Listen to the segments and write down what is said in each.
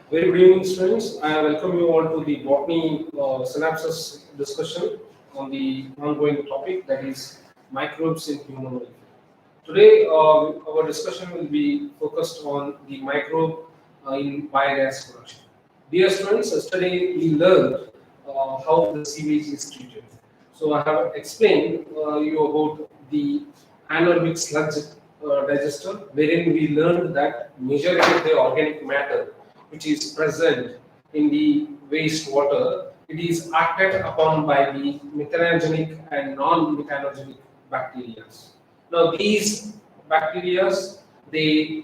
Very good evening, students. I welcome you all to the botany synopsis discussion on the ongoing topic that is microbes in human life. Today, our discussion will be focused on the microbe in biogas production. Dear students, yesterday we learned how the sewage is treated. So I have explained you about the anaerobic sludge digester, wherein we learned that majority of the organic matter which is present in the wastewater, it is acted upon by the methanogenic and non-methanogenic bacteria. Now these bacteria, they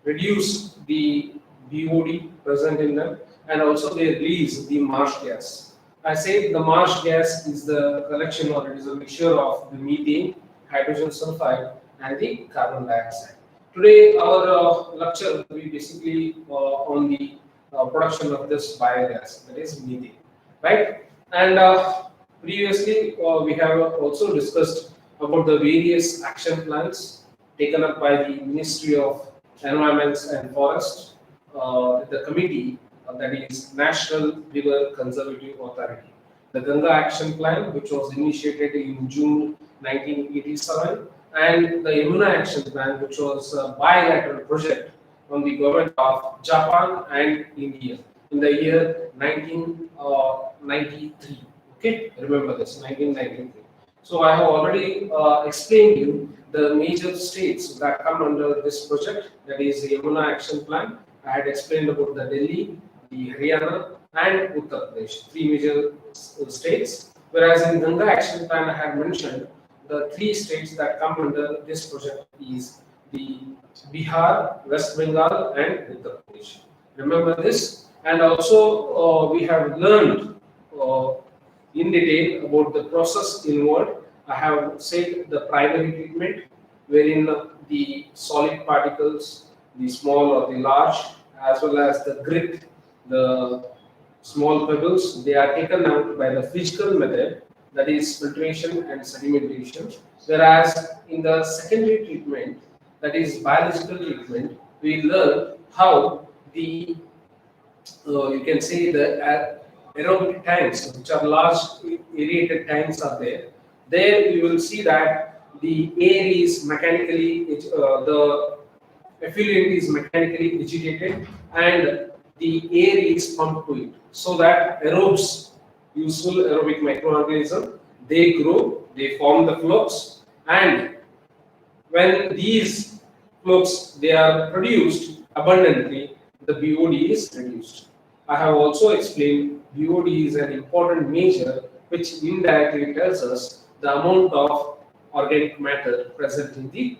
reduce the BOD present in them, and also they release the marsh gas. I say the marsh gas is the collection, or it is a mixture of the methane, hydrogen sulfide, and the carbon dioxide. Today, our lecture will be basically on the production of this biogas, that is methane, right? And previously, we have also discussed about the various action plans taken up by the Ministry of Environment and Forest, the committee that is National River Conservative Authority. The Ganga Action Plan, which was initiated in June 1987, and the Yamuna Action Plan, which was a bilateral project from the government of Japan and India in the year 1993. Okay, remember this, 1993. So I have already explained you the major states that come under this project, that is the Yamuna Action Plan. I had explained about the Delhi, the Haryana, and Uttar Pradesh, three major states. Whereas in Ganga Action Plan, I have mentioned the three states that come under this project is the Bihar, West Bengal, and Uttar Pradesh. Remember this, and also we have learned in detail about the process involved. I have said the primary treatment, wherein the solid particles, the small or the large, as well as the grit, the small pebbles, they are taken out by the physical method, that is filtration and sedimentation. Whereas in the secondary treatment, that is biological treatment, we learn how the you can say the aerobic tanks, which are large aerated tanks, are there. There you will see that the air is mechanically, the effluent is mechanically agitated, and the air is pumped to it, so that aerobes, useful aerobic microorganisms, they grow, they form the flukes, and when these flukes they are produced abundantly, the BOD is reduced. I have also explained BOD is an important measure which indirectly tells us the amount of organic matter present in the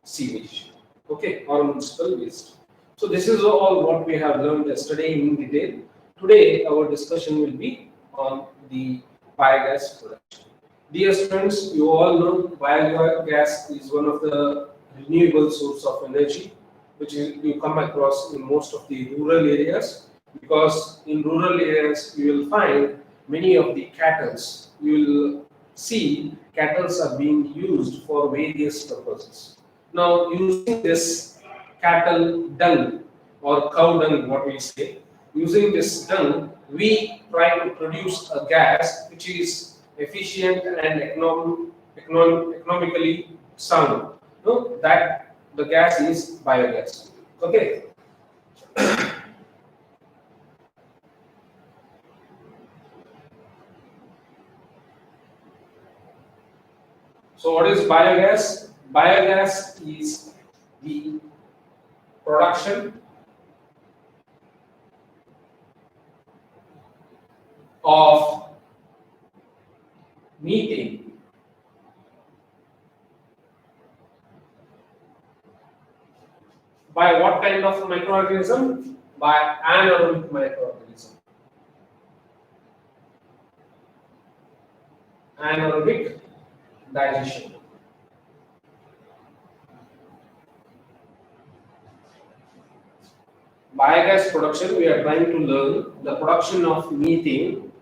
sewage, okay, or municipal waste. So this is all what we have learned yesterday in detail. Today our discussion will be on the biogas production. Dear students, you all know biogas is one of the renewable source of energy which you come across in most of the rural areas, because in rural areas you will find many of the cattles. You will see cattles are being used for various purposes. Now, using this cattle dung or cow dung, what we say, using this dung, we try to produce a gas which is efficient and economically sound. No, that the gas is biogas. Okay. So what is biogas? Biogas is the production of methane by what kind of microorganism? By anaerobic microorganism. Anaerobic digestion. Biogas production, we are trying to learn the production of methane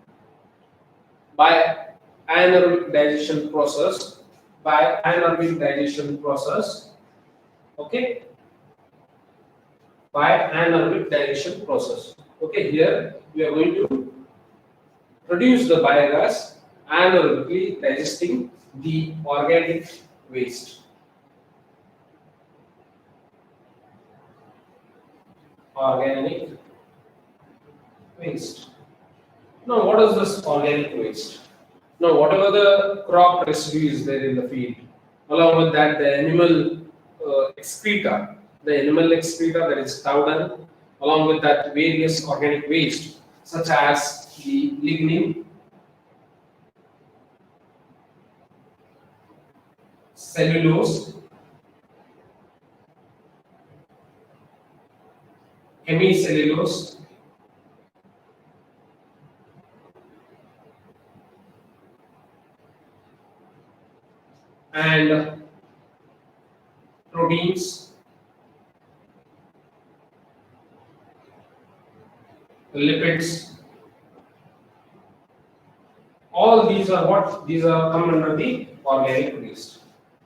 by anaerobic digestion process, okay, by anaerobic digestion process. Okay, here we are going to produce the biogas anaerobically digesting the organic waste. Organic waste. Now, what is this organic waste? Now, whatever the crop residue is there in the field, along with that, the animal excreta that is cow dung, along with that, various organic waste such as the lignin, cellulose, hemicellulose, and proteins, lipids. All these are what? These are come under the organic waste.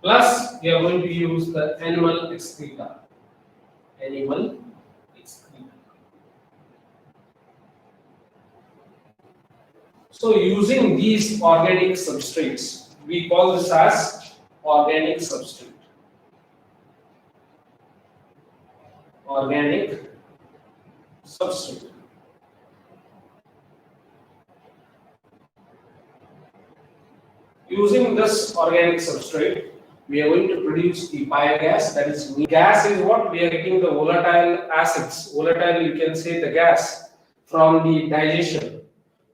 Plus, we are going to use the animal excreta. Animal excreta. So, using these organic substrates, we call this as organic substrate. Organic substrate. Using this organic substrate, we are going to produce the biogas. That is, gas is what? We are getting the volatile acids. Volatile, you can say the gas from the digestion.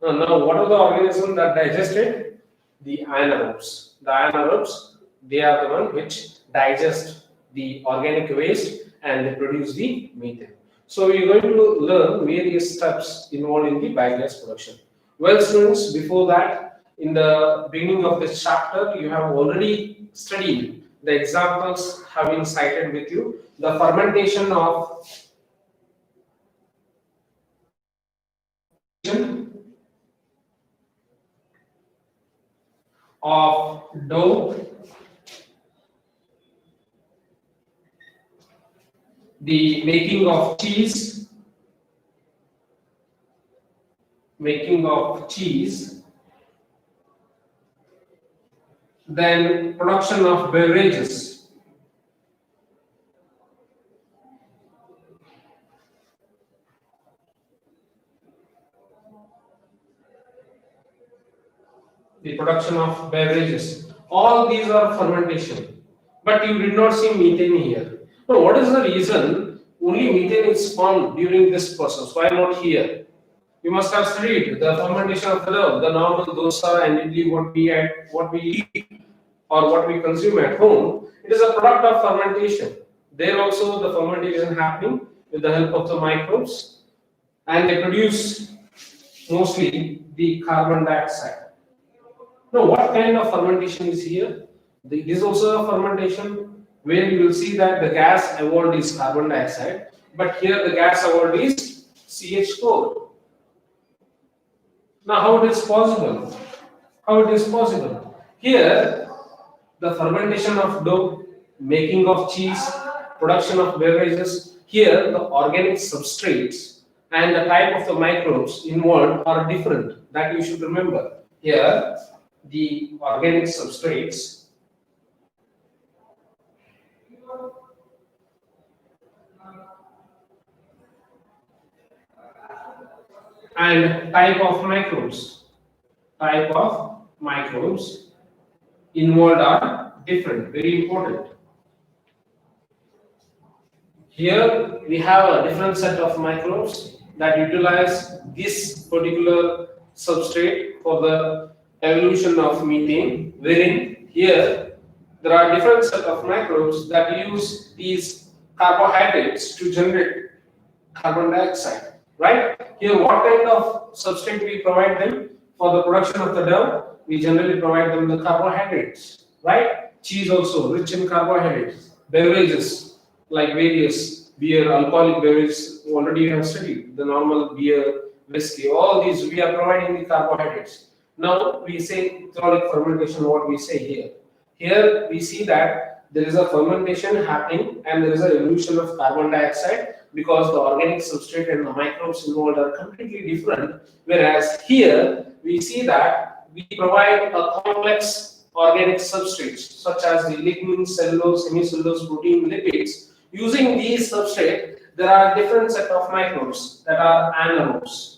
Now, what are the organisms that digested? The anaerobes. The anaerobes, they are the one which digest the organic waste and they produce the methane. So, we are going to learn various steps involved in the biogas production. Well, students, before that, in the beginning of this chapter, you have already studied the examples have been cited with you. The fermentation of dough, the making of cheese, then production of beverages, all these are fermentation, but you did not see methane here. Now, what is the reason only methane is formed during this process? Why not here? You must have studied the fermentation of the dough, the normal dosa and idli, what we eat or what we consume at home. It is a product of fermentation. There also the fermentation happening with the help of the microbes, and they produce mostly the carbon dioxide. Now, what kind of fermentation is here? It is also a fermentation where you will see that the gas evolved is carbon dioxide, but here the gas evolved is CH4. Now, how it is possible? Here, the fermentation of dough, making of cheese, production of beverages. Here, the organic substrates and the type of the microbes involved are different. That you should remember. Here, the organic substrates and type of microbes involved are different, very important. Here we have a different set of microbes that utilize this particular substrate for the evolution of methane, wherein here there are different set of microbes that use these carbohydrates to generate carbon dioxide, right? Here, what kind of substrate we provide them for the production of the dough? We generally provide them the carbohydrates, right? Cheese also rich in carbohydrates. Beverages like various beer, alcoholic beverages already you have studied. The normal beer, whiskey, all these we are providing the carbohydrates. Now we say hydraulic fermentation. What we say here? Here we see that there is a fermentation happening and there is a evolution of carbon dioxide because the organic substrate and the microbes involved are completely different. Whereas here we see that we provide a complex organic substrates such as the lignin, cellulose, hemicellulose, protein, lipids. Using these substrates, there are different set of microbes that are anaerobes.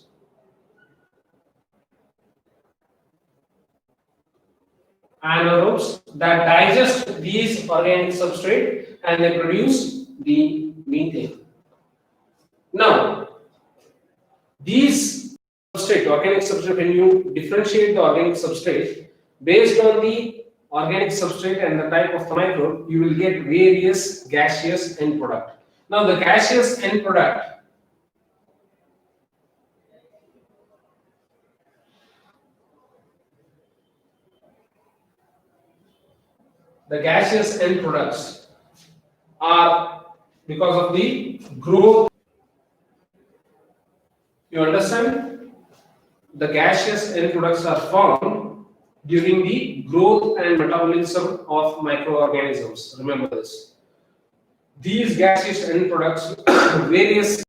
Anaerobes that digest these organic substrate and they produce the methane. Now, these substrate, organic substrate, when you differentiate the organic substrate based on the organic substrate and the type of the microbe, you will get various gaseous end product. Now, the gaseous end product are because of the growth. You understand? The gaseous end products are formed during the growth and metabolism of microorganisms. Remember this. These gaseous end products, various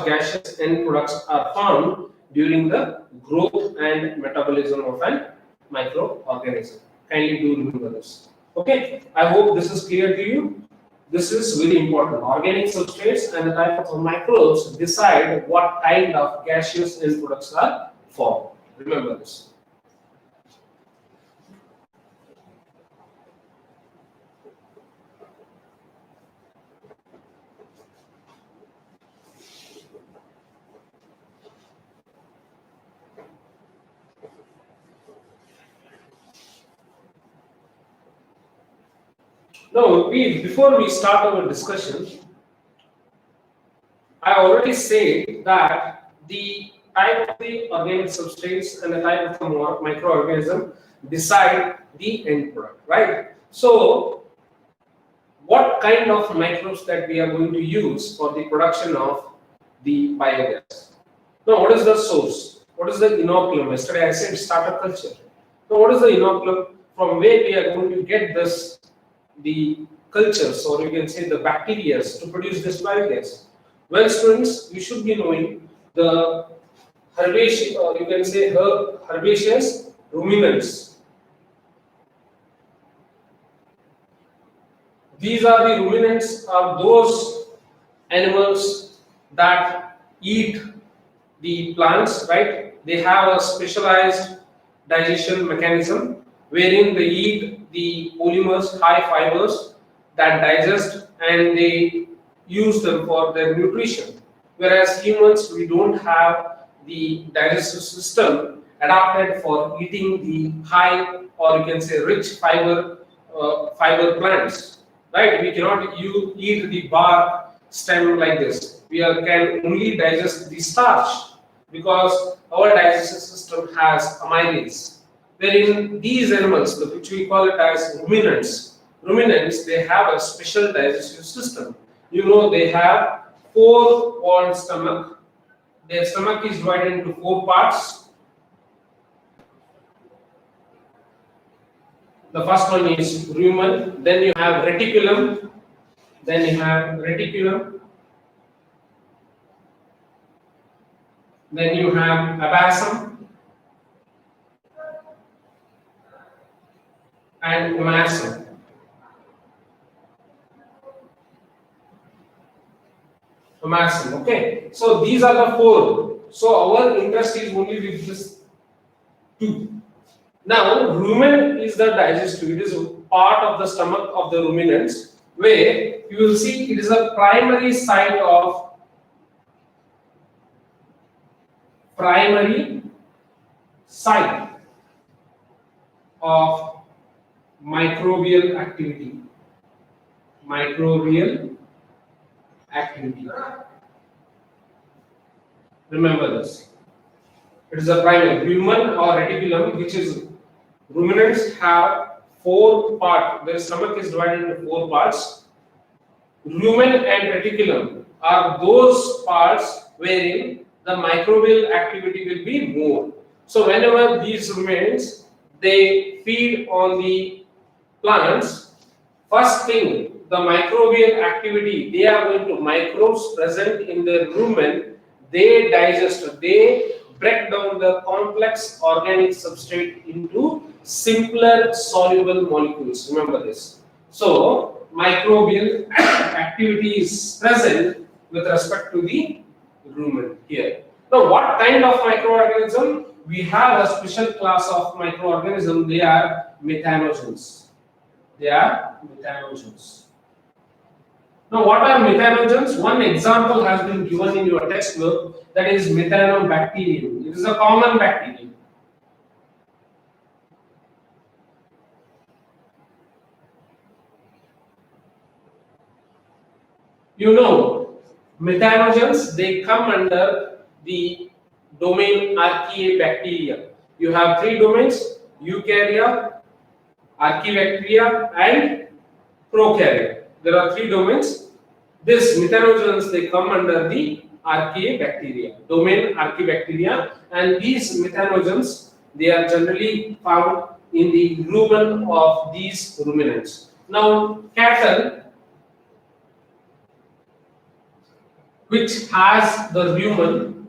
gaseous end products are found during the growth and metabolism of an microorganism. Kindly do remember this. Okay, I hope this is clear to you. This is very important. Organic substrates and the type of microbes decide what kind of gaseous end products are formed. Remember this. Now, before we start our discussion, I already said that the type of the organic substrates and the type of the microorganism decide the end product, right? So, what kind of microbes that we are going to use for the production of the biogas? Now, what is the source? What is the inoculum? Yesterday I said starter culture. So, what is the inoculum? From where we are going to get this, the cultures, or you can say the bacteria, to produce this biogas? Well, students, you should be knowing the herbaceous, or you can say herbaceous ruminants. These are the ruminants, are those animals that eat the plants, right? They have a specialized digestion mechanism wherein they eat the polymers, high fibers that digest, and they use them for their nutrition. Whereas humans, we don't have the digestive system adapted for eating the high, or you can say rich fiber plants, right? We cannot eat the bark stem like this. We can only digest the starch because our digestive system has amylase. Wherein these animals, which we call it as ruminants, they have a special digestive system. You know, they have 4-walled stomach. Their stomach is divided into 4 parts. The first one is rumen, then you have reticulum, then you have abasum, and omasum. Okay, so these are the 4. So our interest is only with this 2. Now, rumen is the digestive. It is part of the stomach of the ruminants, where you will see it is a primary site of microbial activity. Remember this. It is a primary. Rumen or reticulum, which is ruminants have 4 parts. Their stomach is divided into 4 parts. Rumen and reticulum are those parts wherein the microbial activity will be more. So whenever these ruminants, they feed on the plants, first thing the microbial activity, they are going to microbes present in the rumen, they digest, they break down the complex organic substrate into simpler soluble molecules. Remember this. So, microbial activity is present with respect to the rumen here. Now, what kind of microorganism? We have a special class of microorganism. They are methanogens. They are methanogens. Now, what are methanogens? One example has been given in your textbook, that is methanobacterium. It is a common bacterium. You know, methanogens, they come under the domain Archaeobacteria. You have three domains: Eukarya, Archaeobacteria, and Prokarya. There are three domains. These methanogens, they come under the Archaeobacteria, domain Archaeobacteria, and these methanogens, they are generally found in the rumen of these ruminants. Now, cattle, which has the rumen,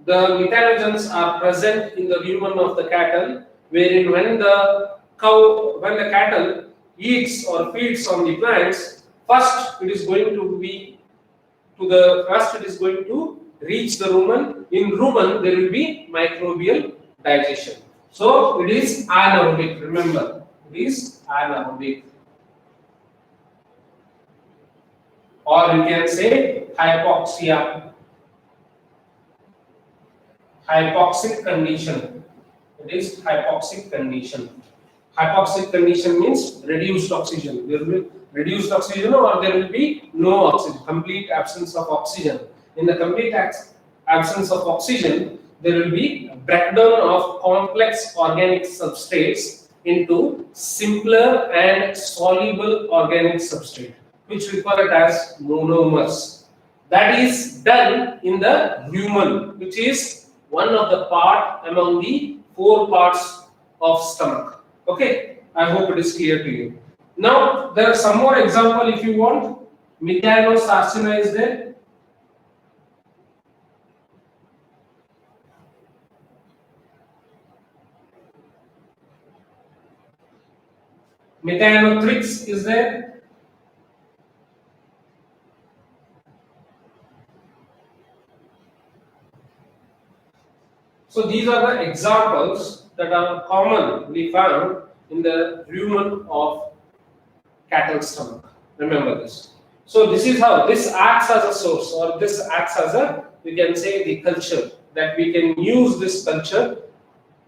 the methanogens are present in the rumen of the cattle, wherein when the cattle eats or feeds on the plants, first it is going to reach the rumen. In rumen there will be microbial digestion. So it is anaerobic. Remember, it is anaerobic. Or you can say hypoxia, hypoxic condition. It is hypoxic condition. Hypoxic condition means reduced oxygen. There will be reduced oxygen, or there will be no oxygen, complete absence of oxygen. In the complete absence of oxygen, there will be a breakdown of complex organic substrates into simpler and soluble organic substrate, which we call it as monomers. That is done in the rumen, which is one of the part among the four parts of stomach. Okay, I hope it is clear to you. Now, there are some more example if you want. Methanosarcina is there. Methanothrix is there. So these are the examples that are commonly found in the rumen of cattle stomach. Remember this. So this is how this acts as a source, or this acts as a, we can say, the culture, that we can use this culture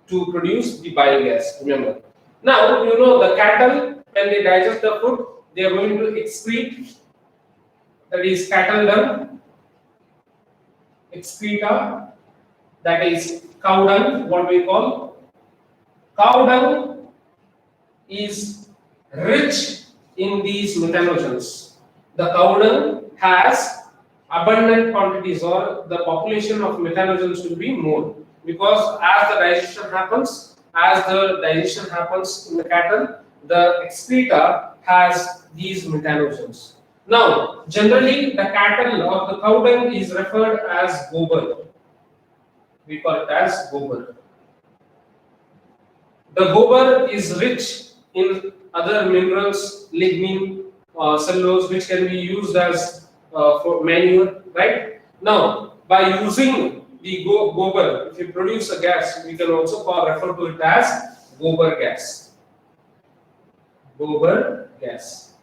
to produce the biogas. Remember. Now you know the cattle, when they digest the food, they are going to excrete, that is cattle dung, excreta, that is cow dung, what we call. Cow dung is rich in these methanogens. The cow dung has abundant quantities, or the population of methanogens will be more, because as the digestion happens in the cattle, the excreta has these methanogens. Now, generally the cattle or the cow dung is referred as gobar. We call it as gobar. The gobar is rich in other minerals, lignin, cellulose, which can be used as for manure, right? Now, by using the gobar, if you produce a gas, we can also refer to it as gobar gas. Gobar gas.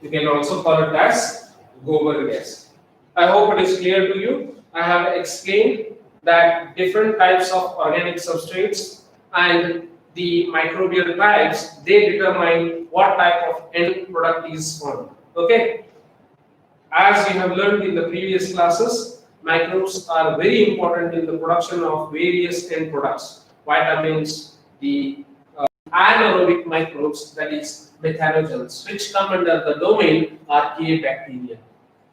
You can also call it as gobar gas. I hope it is clear to you. I have explained that different types of organic substrates and the microbial types, they determine what type of end product is formed. Okay. As we have learned in the previous classes, microbes are very important in the production of various end products. Vitamins, the anaerobic microbes, that is methanogens, which come under the domain Archaeobacteria.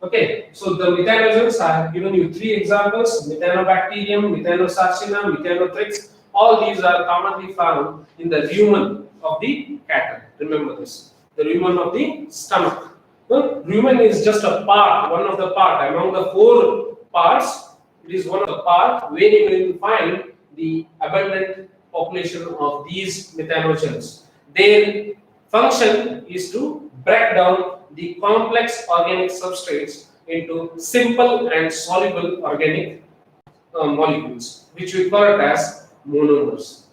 Okay, so the methanogens, I have given you three examples: Methanobacterium, Methanosarcina, Methanothrix. All these are commonly found in the rumen of the cattle. Remember this. The rumen of the stomach. The rumen is just a part, one of the part among the four parts. It is one of the part where you will find the abundant population of these methanogens. Their function is to break down the complex organic substrates into simple and soluble organic molecules, which we call it as monomers.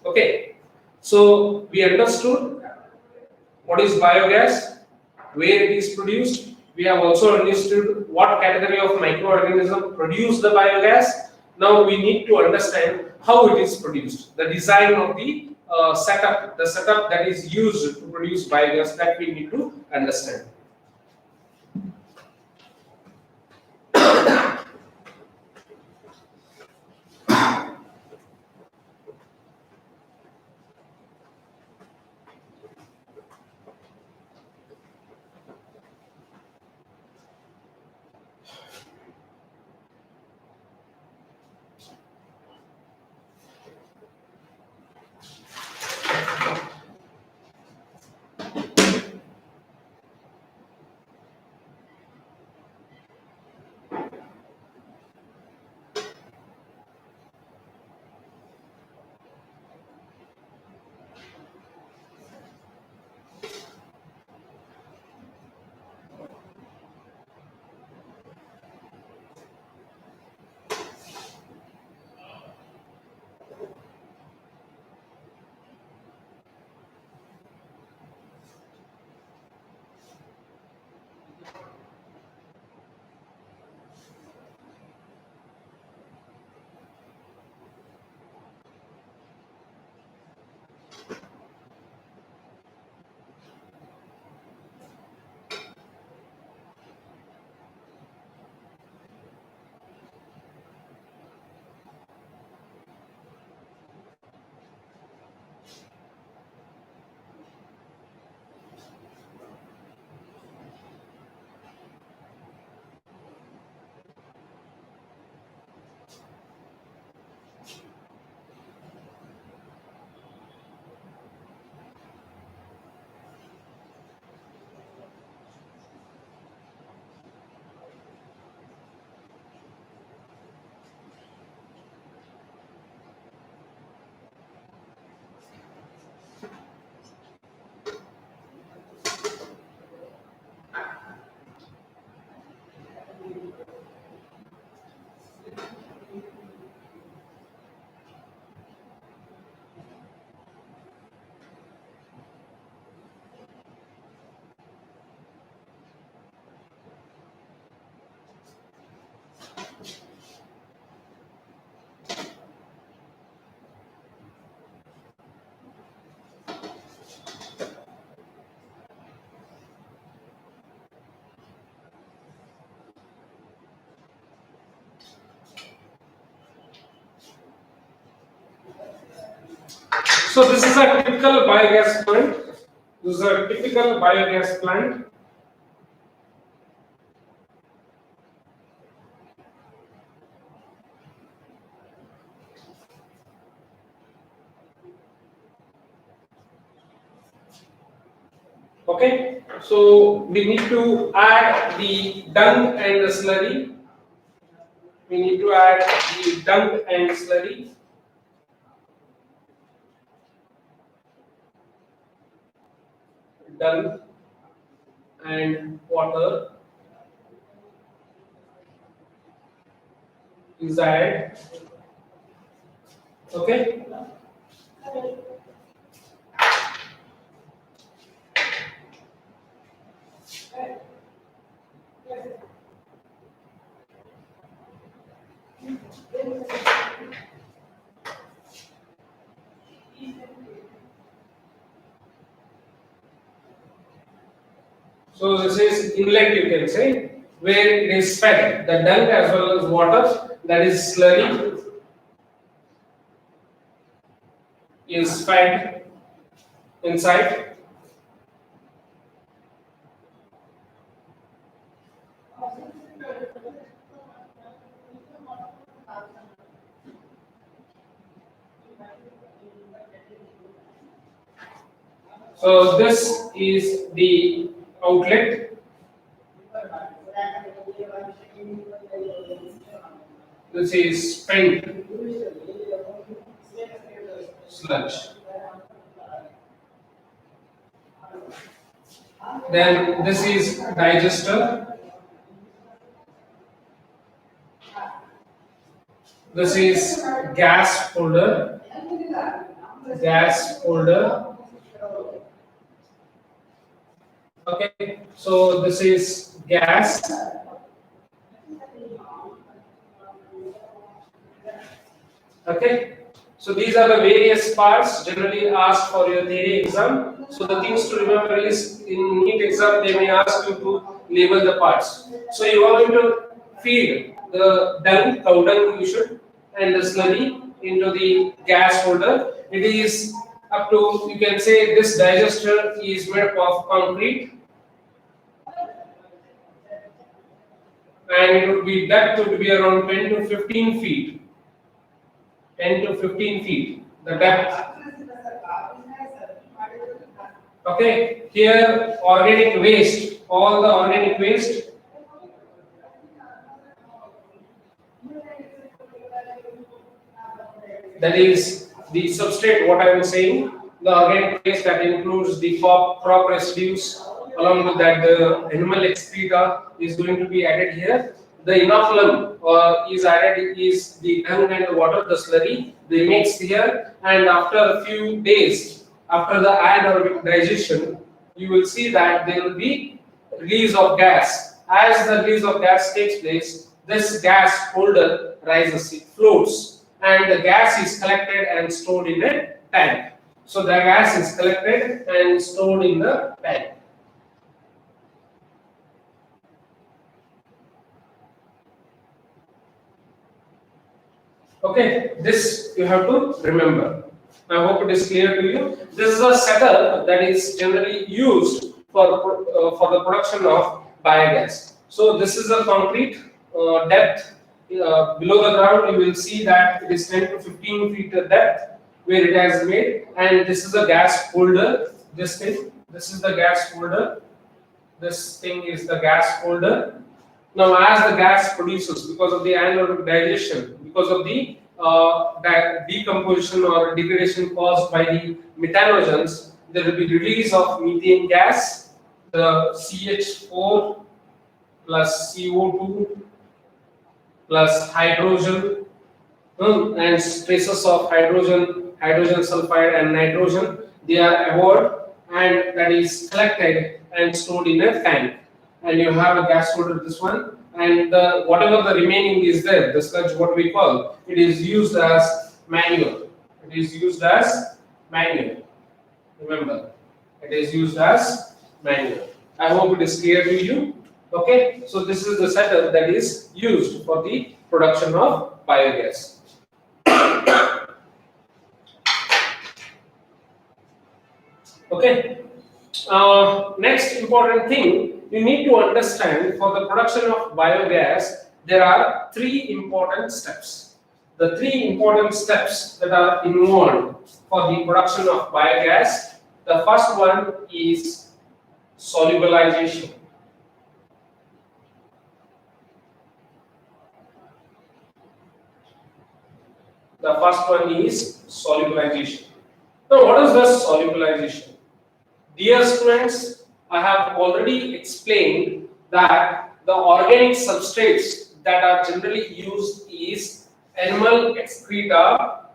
Okay. So we understood what is biogas, where it is produced. We have also understood what category of microorganism produce the biogas. Now we need to understand how it is produced, the design of the setup, the setup that is used to produce biogas, that we need to understand. So this is a typical biogas plant. This is a typical biogas plant. Okay, so we need to add the dung and the slurry. We need to add the dung and slurry. Dung and water is added. Okay. So this is inlet, you can say, where it is fed, the dung as well as water, that is slurry, is fed inside. So this is the outlet. This is spent sludge. Then this is digester. This is gas holder. Gas holder. Okay, so this is gas. Okay, so these are the various parts generally asked for your theory exam. So the things to remember is in NEET exam they may ask you to label the parts. So you are going to feed the dung, cow dung you should, and the slurry into the gas holder. It is up to, you can say this digester is made up of concrete, and it would be depth would be around 10 to 15 feet. 10 to 15 feet, the depth. Okay, here organic waste, all the organic waste. That is the substrate, what I am saying. The organic waste that includes the crop residues, along with that the animal excreta is going to be added here. The inoculum is added, is the dung and the water, the slurry, they mix here, and after a few days, after the anaerobic digestion, you will see that there will be release of gas. As the release of gas takes place, this gas holder rises, it floats, and the gas is collected and stored in a tank. So the gas is collected and stored in the tank. Okay, this you have to remember. I hope it is clear to you. This is a setup that is generally used for the production of biogas. So this is a concrete depth below the ground. You will see that it is 10 to 15 feet depth where it has made, and this is a gas holder. This is the gas holder. This thing is the gas holder. Now, as the gas produces, because of the anaerobic digestion, because of the decomposition or degradation caused by the methanogens, there will be release of methane gas, the CH4 plus CO2 plus hydrogen, and traces of hydrogen sulfide and nitrogen. They are evolved, and that is collected and stored in a tank. And you have a gas holder, this one, and whatever the remaining is there, the sludge, what we call, it is used as manure. It is used as manure. Remember, it is used as manure. I hope it is clear to you. Okay, so this is the setup that is used for the production of biogas. Okay. Next important thing you need to understand, for the production of biogas, there are three important steps. The three important steps that are involved for the production of biogas. The first one is solubilization. The first one is solubilization. Now, what is the solubilization? Dear students, I have already explained that the organic substrates that are generally used is animal excreta,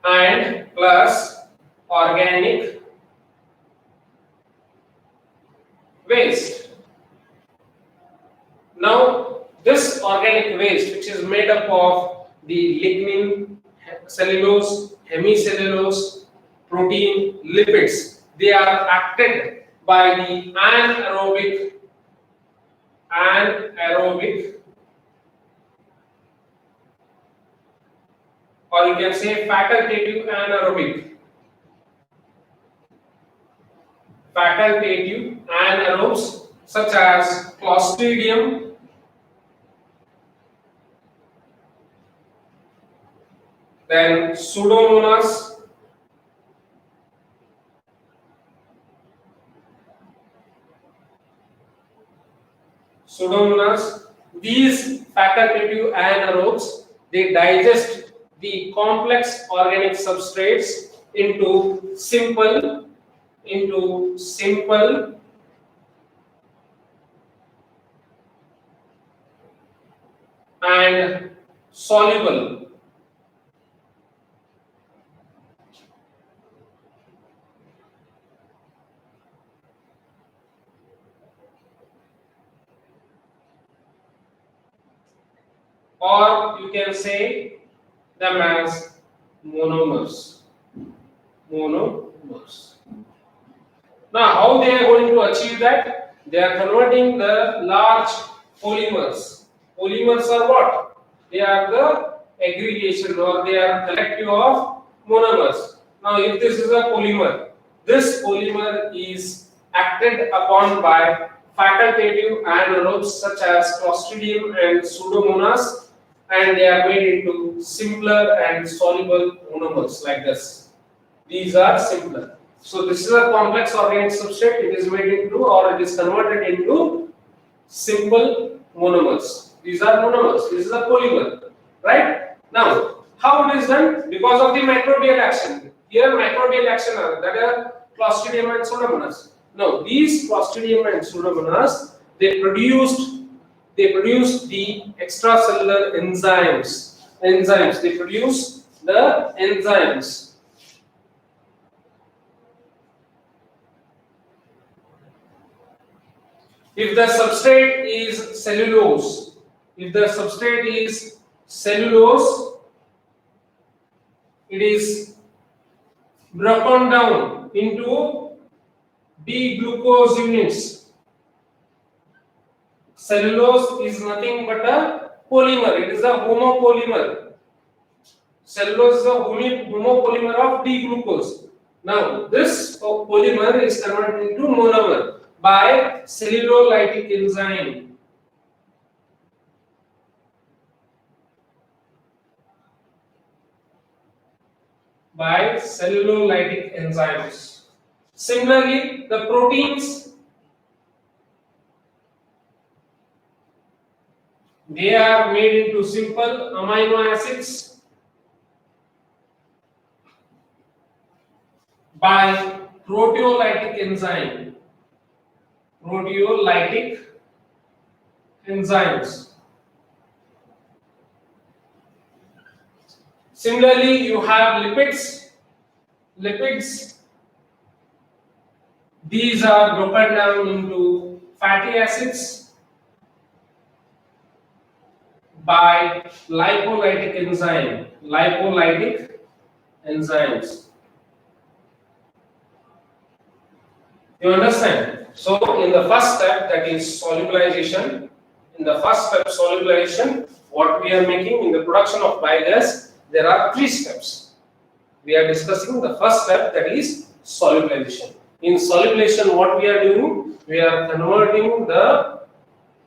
and plus organic waste. Now, this organic waste, which is made up of the lignin, cellulose, hemicellulose, protein, lipids, they are acted by the anaerobic or you can say facultative anaerobes such as Clostridium, then Pseudomonas, these facultative anaerobes, they digest the complex organic substrates into simple and soluble, or you can say them as monomers. Monomers. Now, how they are going to achieve that? They are converting the large polymers. Polymers are what? They are the aggregation or they are collective of monomers. Now, if this is a polymer, this polymer is acted upon by facultative anaerobes such as Clostridium and Pseudomonas, and they are made into simpler and soluble monomers like this. These are simpler. So this is a complex organic substrate. It is made into or it is converted into simple monomers. These are monomers. This is a polymer, right? Now, how it is done? Because of the microbial action. Here, microbial action are that are Clostridium and Pseudomonas. Now, these Clostridium and Pseudomonas they produced the extracellular enzymes. They produce the enzymes. If the substrate is cellulose, it is broken down into D-glucose units. Cellulose is nothing but a polymer. It is a homopolymer. Cellulose is a homopolymer of D-glucose. Now, this polymer is converted into monomer by cellulolytic enzyme. By cellulolytic enzymes. Similarly, the proteins they are made into simple amino acids by proteolytic enzyme. Proteolytic enzymes. Similarly, you have lipids. These are broken down into fatty acids by lipolytic enzyme. Lipolytic enzymes. You understand? So, in the first step, that is solubilization. What we are making in the production of biogas, there are 3 steps. We are discussing the first step, that is solubilization. In solubilization, what we are doing? We are converting the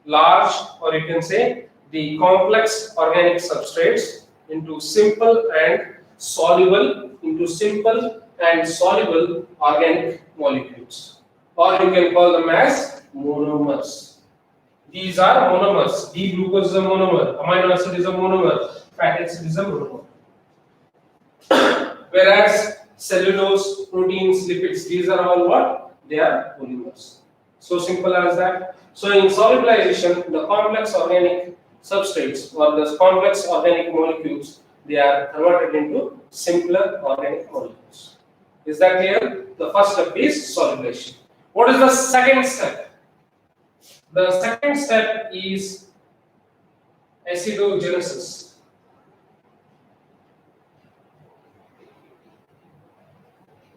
large, or you can say the complex organic substrates into simple and soluble organic molecules, or you can call them as monomers. These are monomers. D-glucose is a monomer, amino acid is a monomer, fatty acid is a monomer. Whereas cellulose, proteins, lipids, these are all what? They are polymers. So simple as that. So in solubilization, the complex organic substrates or the complex organic molecules, they are converted into simpler organic molecules. Is that clear? The first step is solubilization. What is the second step? The second step is acidogenesis.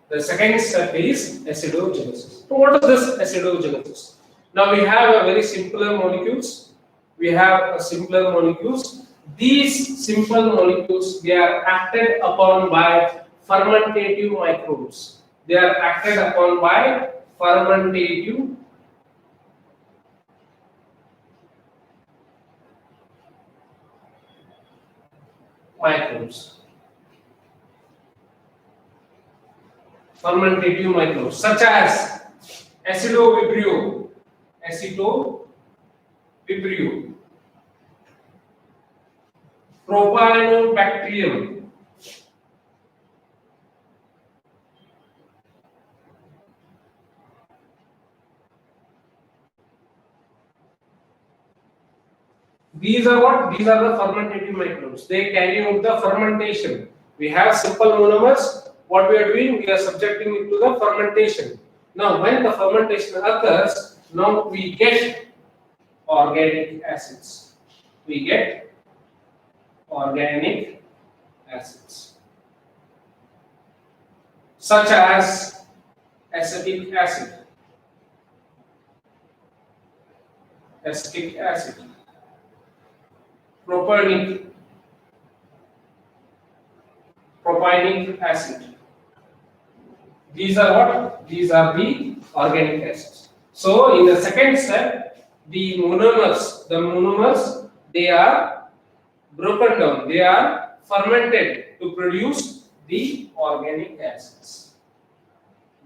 The second step is acidogenesis. So what is this acidogenesis? Now we have a very simpler molecules. These simple molecules, they are acted upon by fermentative microbes. They are acted upon by fermentative microbes. fermentative microbes such as acidovibrio, acidovibrio, propionobacterium, these are what? These are the fermentative microbes. They carry out the fermentation. We have simple monomers. What we are doing? We are subjecting it to the fermentation. Now, when the fermentation occurs, now we get organic acids. We get organic acids, such as acetic acid, propanic, propanic acid. These are what? These are the organic acids. So, in the second step, the monomers, they are broken down. They are fermented to produce the organic acids.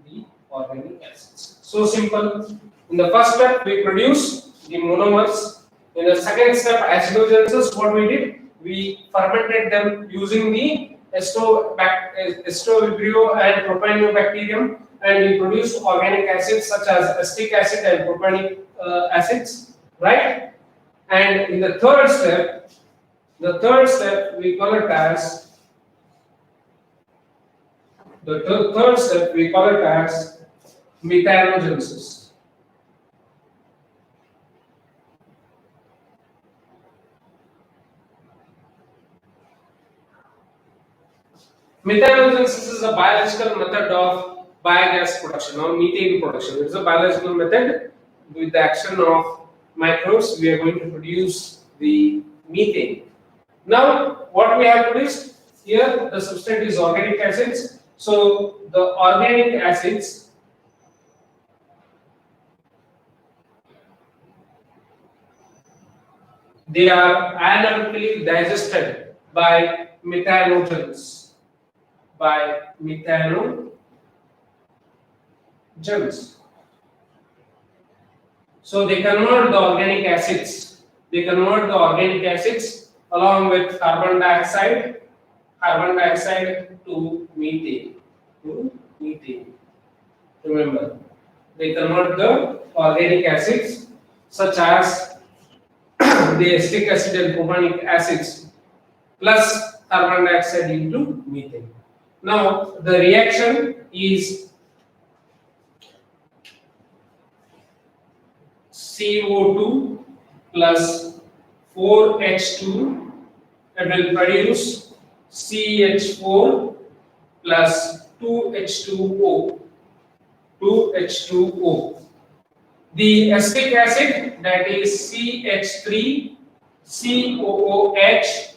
The organic acids. So simple. In the first step, we produce the monomers. In the second step, acidogenesis, what we did? We fermented them using the Acidovibrio and Propionobacterium, and we produced organic acids such as acetic acid and propanic acids, right? And in the third step, we call it as methanogenesis. Methanogenesis is a biological method of biogas production or methane production. It is a biological method. With the action of microbes, we are going to produce the methane. Now, what we have produced here, the substrate is organic acids. So, the organic acids, they are anaerobically digested by methanogens. So they convert the organic acids. Along with carbon dioxide to methane. Remember, they convert the organic acids such as the acetic acid and propanic acids plus carbon dioxide into methane. Now the reaction is CO2 plus 4H2, it will produce CH4 plus 2H2O. The acetic acid, that is CH3COOH,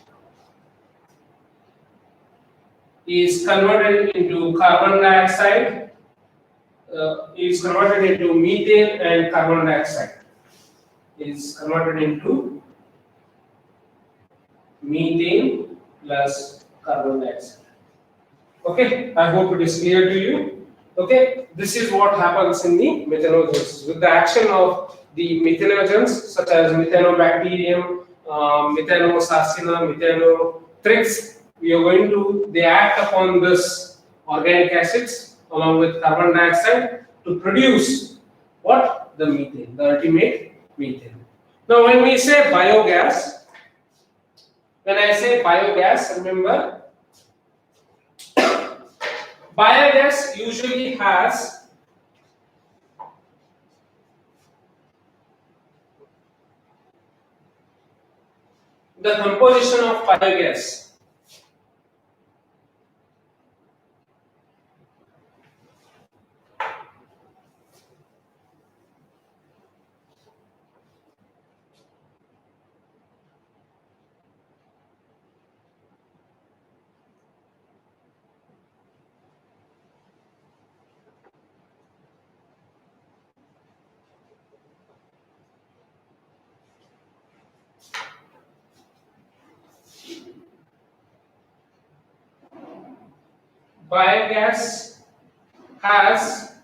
is converted into carbon dioxide, is converted into methane and carbon dioxide. Is converted into methane plus carbon dioxide. Okay, I hope it is clear to you. Okay, this is what happens in the methanogenesis. With the action of the methanogens such as Methanobacterium, Methanosarcina, Methanothrix, they act upon this organic acids along with carbon dioxide to produce what? The methane, the ultimate methane. Now when we say biogas, remember, biogas usually has the composition of biogas. Biogas has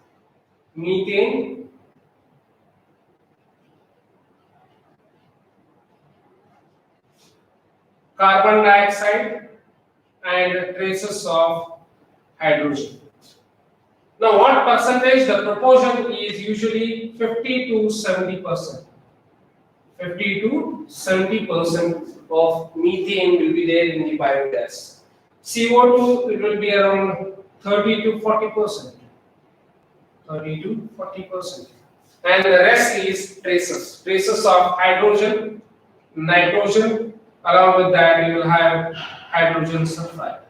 methane, carbon dioxide, and traces of hydrogen. Now, what percentage? The proportion is usually 50 to 70%. 50 to 70% of methane will be there in the biogas. CO2, it will be around 30 to 40%. 30 to 40%. And the rest is traces. Traces of hydrogen, nitrogen, along with that you will have hydrogen sulfide.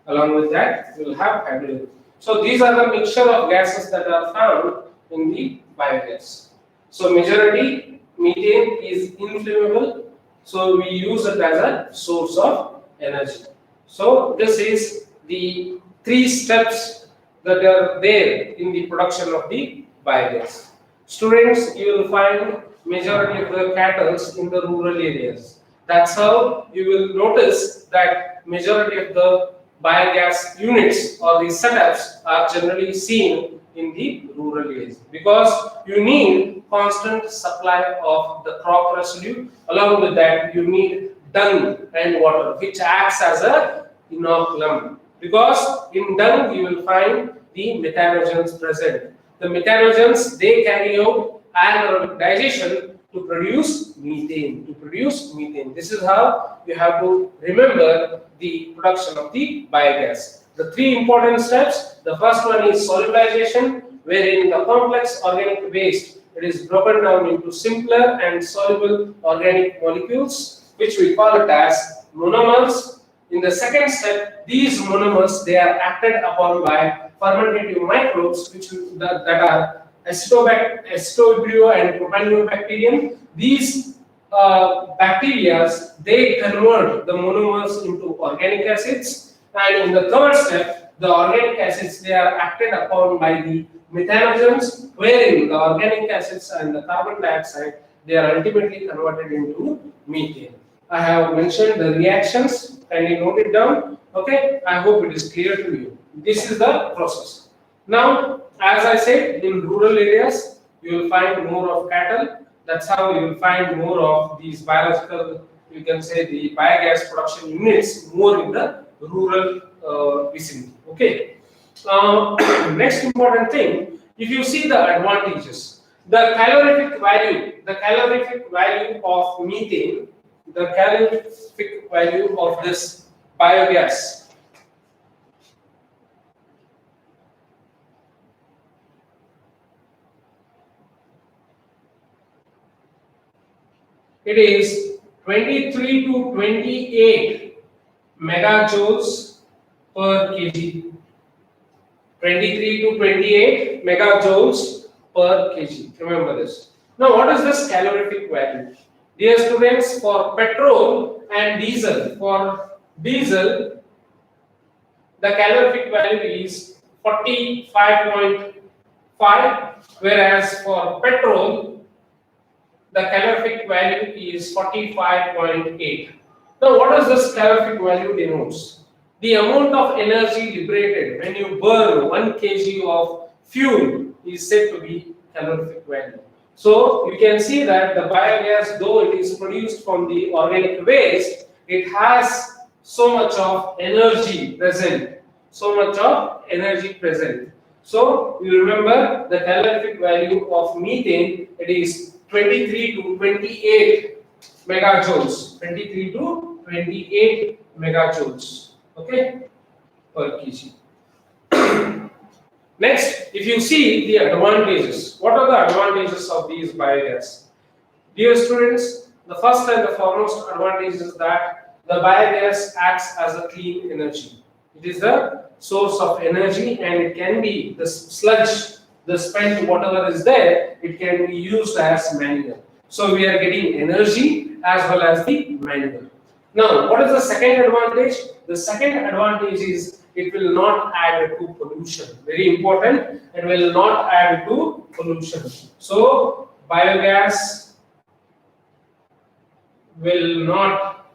Along with that, we will have hydrogen. So these are the mixture of gases that are found in the biogas. So majority methane is inflammable, so we use it as a source of energy. So this is the three steps that are there in the production of the biogas. Students, you will find majority of the cattle in the rural areas. That's how you will notice that majority of the biogas units or the setups are generally seen in the rural areas because you need constant supply of the crop residue. Along with that, you need dung and water, which acts as a inoculum. Because in dung you will find the methanogens present. The methanogens, they carry out anaerobic digestion to produce methane. This is how you have to remember the production of the biogas. The three important steps. The first one is solubilization, wherein the complex organic waste, it is broken down into simpler and soluble organic molecules, which we call it as monomers. In the second step, these monomers, they are acted upon by fermentative microbes, that are Acetobacteria and Propanobacterium. These bacteria, they convert the monomers into organic acids, and in the third step, the organic acids, they are acted upon by the methanogens, wherein the organic acids and the carbon dioxide, they are ultimately converted into methane. I have mentioned the reactions. Kindly note it down. Okay, I hope it is clear to you. This is the process. Now, as I said, in rural areas, you will find more of cattle. That's how you will find more of these biological, you can say the biogas production units more in the rural vicinity. Okay. Next important thing, if you see the advantages, the calorific value of methane, the calorific value of this biogas. It is 23 to 28 megajoules per kg. 23 to 28 megajoules per kg. Remember this. Now, what is this calorific value? Dear students, for petrol and diesel, the calorific value is 45.5, whereas for petrol, the calorific value is 45.8. Now, what does this calorific value denotes? The amount of energy liberated when you burn 1 kg of fuel is said to be calorific value. So you can see that the biogas, though it is produced from the organic waste, it has so much of energy present. So you remember the calorific value of methane, it is 23 to 28 megajoules. 23 to 28 megajoules. Okay, per kg. Next, if you see the advantages, what are the advantages of these biogas? Dear students, the first and the foremost advantage is that the biogas acts as a clean energy. It is the source of energy, and it can be the sludge, the spent whatever is there, it can be used as manure. So we are getting energy as well as the manure. Now, what is the second advantage? The second advantage is it will not add to pollution. Very important, it will not add to pollution. So, biogas will not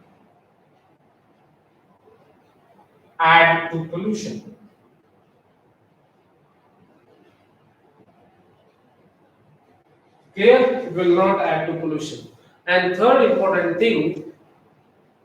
add to pollution. Clear? It will not add to pollution. And third important thing,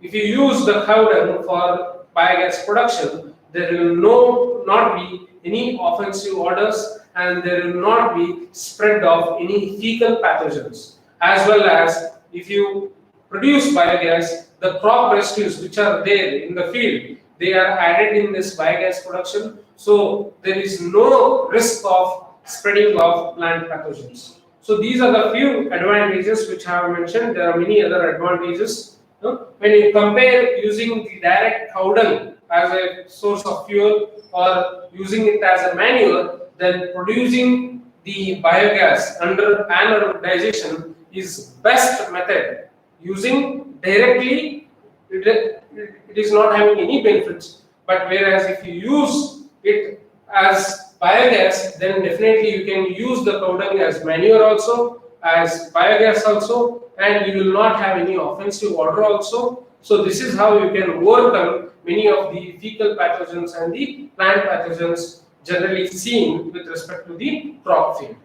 if you use the cow dung for biogas production, there will not be any offensive odors and there will not be spread of any fecal pathogens. As well as if you produce biogas, the crop residues which are there in the field, they are added in this biogas production. So there is no risk of spreading of plant pathogens. So these are the few advantages which I have mentioned. There are many other advantages. When you compare using the direct cow dung as a source of fuel or using it as a manure, then producing the biogas under anaerobic digestion is best method. Using directly, it is not having any benefits. But whereas if you use it as biogas, then definitely you can use the cow dung as manure also, as biogas also, and you will not have any offensive odor also. So this is how you can overcome many of the fecal pathogens and the plant pathogens generally seen with respect to the crop field.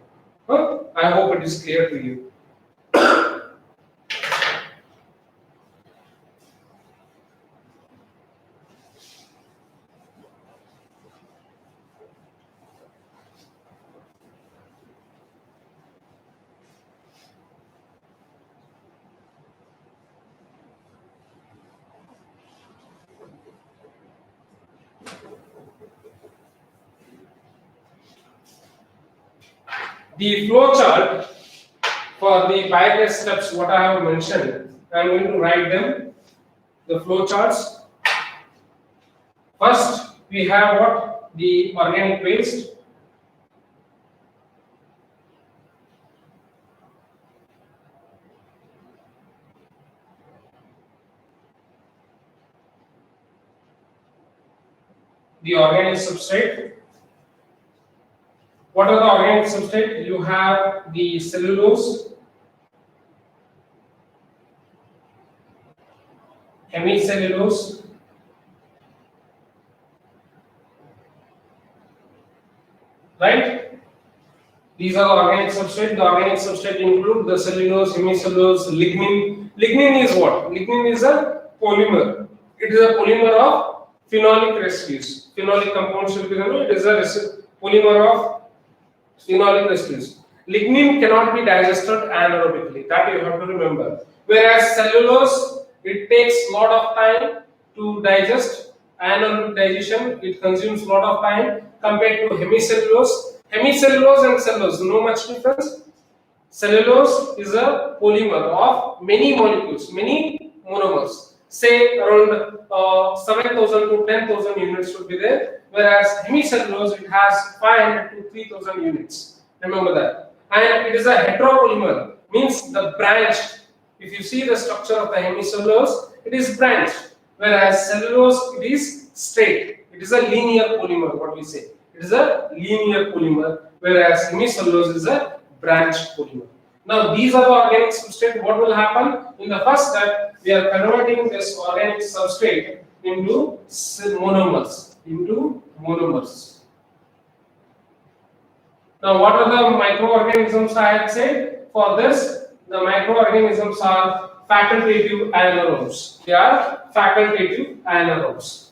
I hope it is clear to you. The flow chart for the biogas steps, what I have mentioned, I am going to write them. The flow charts. First, we have what? The organic waste. The organic substrate. What are the organic substrate? You have the cellulose, hemicellulose, right? These are the organic substrate. The organic substrate include the cellulose, hemicellulose, lignin. Lignin is what? Lignin is a polymer. It is a polymer of phenolic residues. Phenolic compounds will be known. It is a polymer of phenolic residues. Lignin cannot be digested anaerobically. That you have to remember. Whereas cellulose, it takes lot of time to digest. Anaerobic digestion, it consumes lot of time compared to hemicellulose. Hemicellulose and cellulose, no much difference. Cellulose is a polymer of many molecules, many monomers. Say around 7,000 to 10,000 units should be there, whereas hemicellulose, it has 500 to 3,000 units. Remember that. And it is a heteropolymer, means the branched. If you see the structure of the hemicellulose, it is branched, whereas cellulose, it is straight. It is a linear polymer, what we say. It is a linear polymer, whereas hemicellulose is a branched polymer. Now these are the organic substrate. What will happen? In the first step, we are converting this organic substrate into monomers. Now what are the microorganisms I had said? For this, the microorganisms are facultative anaerobes. They are facultative anaerobes.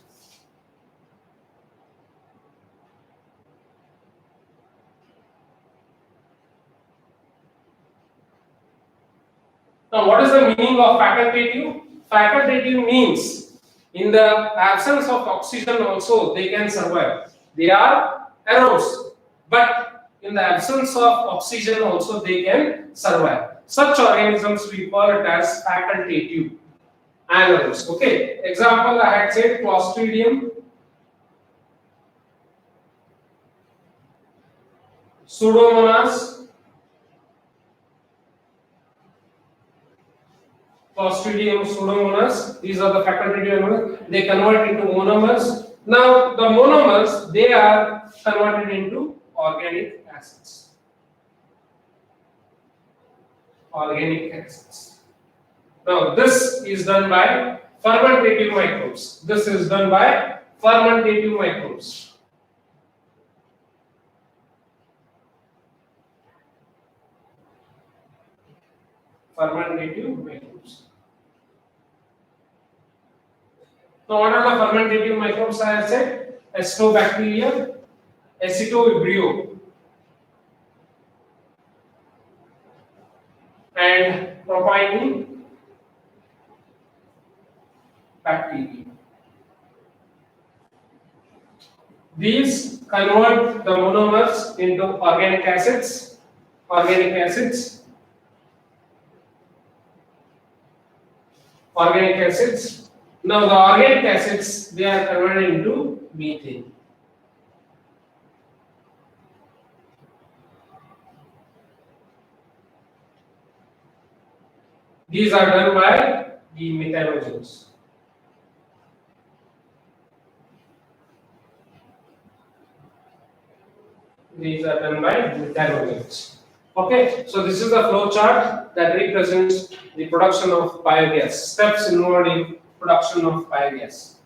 Now, what is the meaning of facultative? Facultative means in the absence of oxygen also they can survive. They are aerobes, but in the absence of oxygen also they can survive. Such organisms we call it as facultative anaerobes. Okay. Example I had said Clostridium, Pseudomonas. Clostridium, Pseudomonas, these are the facultative anaerobes. They convert into monomers. Now the monomers, they are converted into organic acids. Organic acids. Now this is done by fermentative microbes. This is done by fermentative microbes. fermentative microbes. Now, what are the fermentative microbes? I have said acetobacteria, acetovibrio, and propionine bacteria. These convert the monomers into organic acids. Organic acids. Organic acids. Now the organic acids, they are converted into methane. These are done by the methanogens. These are done by methanogens. Okay, so this is the flow chart that represents the production of biogas. Steps involved in production of biogas.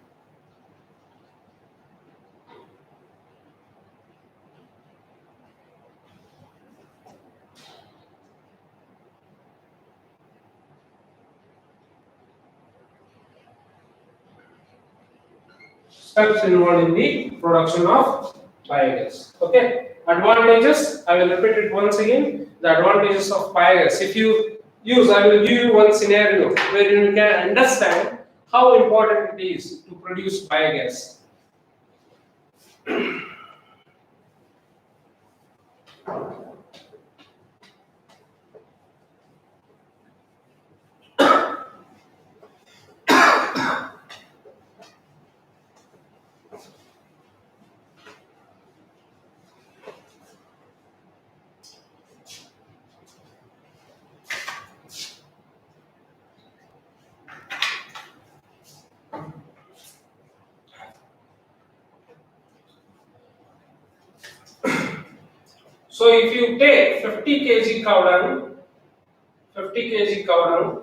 Steps involved in the production of biogas. Okay, advantages, I will repeat it once again. The advantages of biogas. If you use, I will give you one scenario where you can understand how important it is to produce biogas. So if you take 50 kg cow dung, 50 kg cow dung,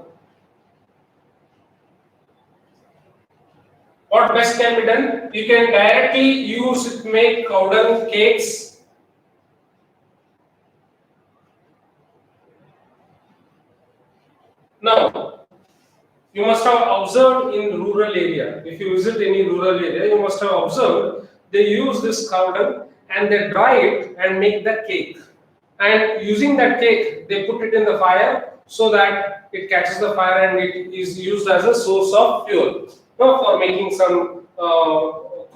what best can be done? You can directly use it to make cow dung cakes. Now, you must have observed in rural area. If you visit any rural area, you must have observed they use this cow dung and they dry it and make the cake. And using that cake, they put it in the fire so that it catches the fire and it is used as a source of fuel, for making some for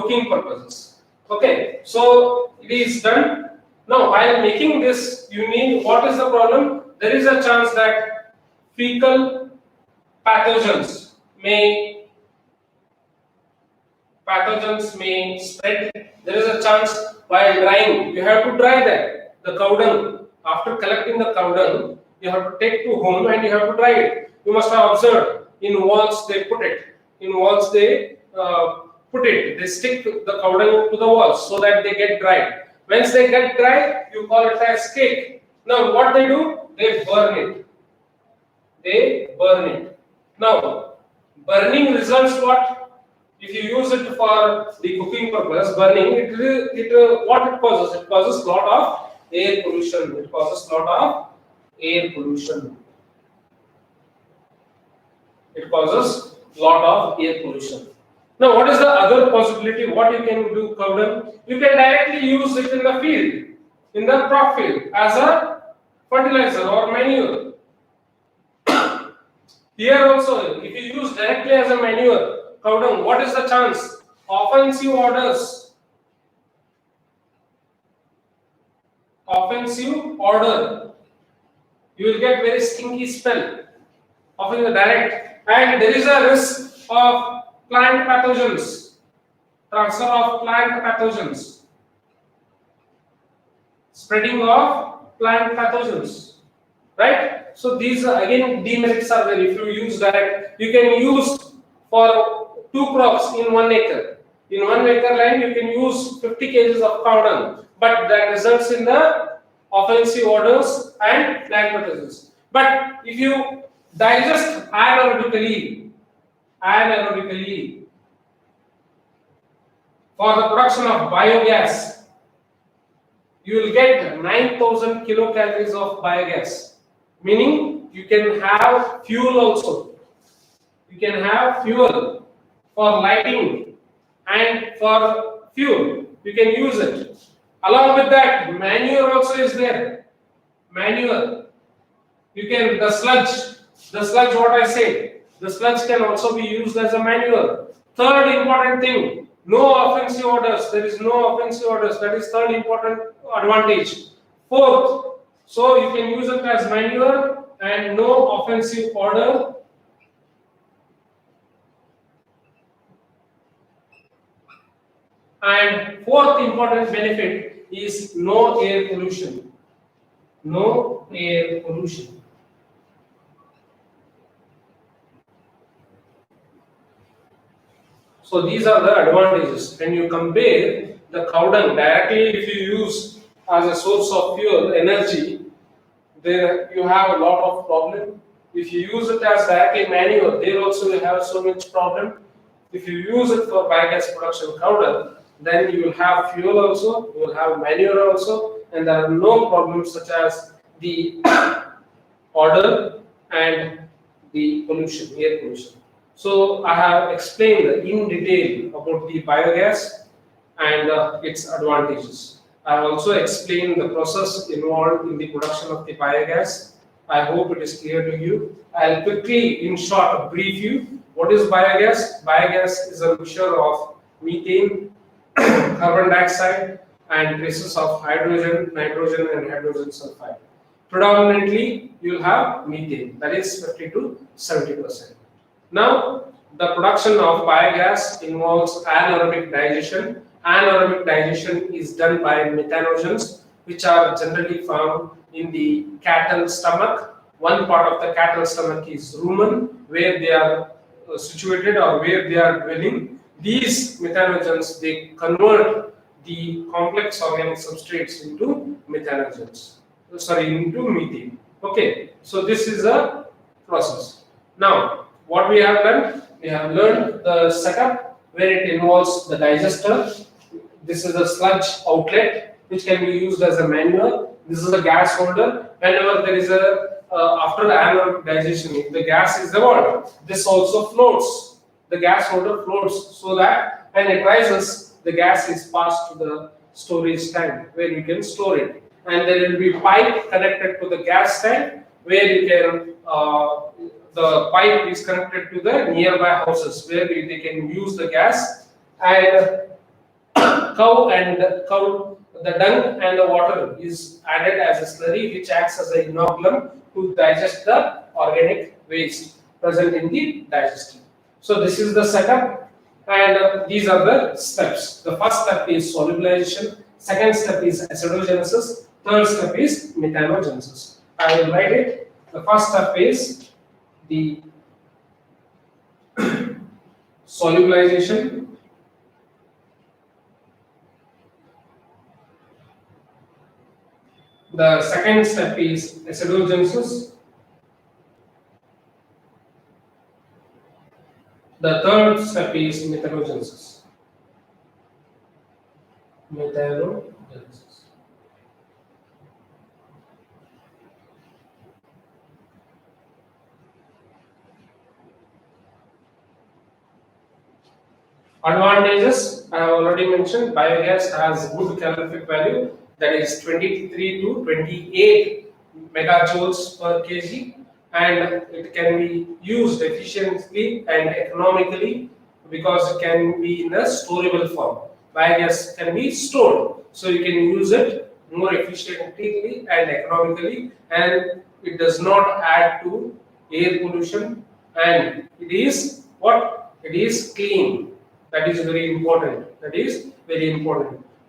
cooking purposes. Okay, so it is done. Now, while making this, you need, what is the problem? There is a chance that fecal pathogens may spread. There is a chance while drying. You have to dry that, the cow dung. After collecting the cow dung, you have to take to home and you have to dry it. You must have observed in walls they put it. In walls they put it. They stick the cow dung to the walls so that they get dried. Once they get dry, you call it as cake. Now what they do? They burn it. They burn it. Now, burning results what? If you use it for the cooking purpose, burning, what it causes? It causes lot of air pollution. It causes lot of air pollution. It causes lot of air pollution. Now, what is the other possibility? What you can do, cow dung? You can directly use it in the field, in the crop field, as a fertilizer or manure. Here also, if you use directly as a manure, cow dung, what is the chance? Offensive odors. Offensive odor. You will get very stinky smell. Often the direct. And there is a risk of plant pathogens. Transfer of plant pathogens. Spreading of plant pathogens. Right? So these again demerits are there. If you use direct, you can use for 2 crops in 1 acre. In 1 acre land, you can use 50 kg of cow dung, but that results in the offensive odors and plant pathogens. But if you digest anaerobically for the production of biogas, you will get 9,000 kilocalories of biogas. Meaning you can have fuel also. You can have fuel for lighting and for fuel. You can use it. Along with that, manure also is there. Manure. You can the sludge what I say, the sludge can also be used as a manure. Third important thing, no offensive odors. There is no offensive odors. That is third important advantage. Fourth, so you can use it as manure and no offensive odor. And fourth important benefit is no air pollution. No air pollution. So these are the advantages. When you compare the cow dung directly, if you use as a source of fuel energy, there you have a lot of problem. If you use it as directly manure, there also you have so much problem. If you use it for biogas production cow dung, then you will have fuel also, you will have manure also, and there are no problems such as the odor and the pollution, air pollution. So I have explained in detail about the biogas and its advantages. I have also explained the process involved in the production of the biogas. I hope it is clear to you. I'll quickly, in short, brief you. What is biogas? Biogas is a mixture of methane, carbon dioxide, and traces of hydrogen, nitrogen, and hydrogen sulfide. Predominantly, you'll have methane, that is 50 to 70%. Now, the production of biogas involves anaerobic digestion. Anaerobic digestion is done by methanogens, which are generally found in the cattle stomach. One part of the cattle stomach is rumen, where they are situated or where they are dwelling. These methanogens, they convert the complex organic substrates into into methane. Okay, so this is a process. Now, what we have learned? We have learned the setup where it involves the digester. This is a sludge outlet which can be used as a manure. This is a gas holder. Whenever there is a after anaerobic digestion, if the gas is evolved, this also floats. The gas holder floats so that when it rises, the gas is passed to the storage tank where you can store it. And there will be pipe connected to the gas tank where you can the pipe is connected to the nearby houses where they can use the gas, and the dung and the water is added as a slurry which acts as an inoculum to digest the organic waste present in the digestion. So this is the setup, and these are the steps. The first step is solubilization, second step is acidogenesis, third step is methanogenesis. I will write it. The first step is the solubilization, the second step is acidogenesis, the third step is methanogenesis. Advantages, I have already mentioned. Biogas has good calorific value, that is 23 to 28 megajoules per kg, and it can be used efficiently and economically because it can be in a storable form. Biogas can be stored, so you can use it more efficiently and economically, and it does not add to air pollution, and it is what? It is clean. That is very important.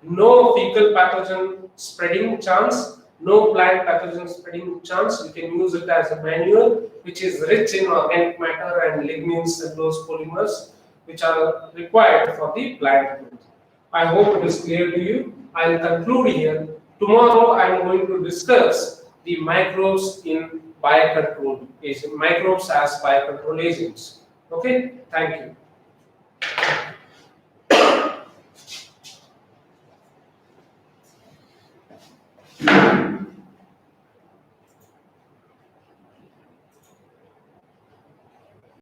No fecal pathogen spreading chance, no plant pathogen spreading chance. You can use it as a manure, which is rich in organic matter and lignins, cellulose, polymers, which are required for the plant growth. I hope it is clear to you. I will conclude here. Tomorrow I am going to discuss the microbes in biocontrol agents, microbes as biocontrol agents. Okay, thank you.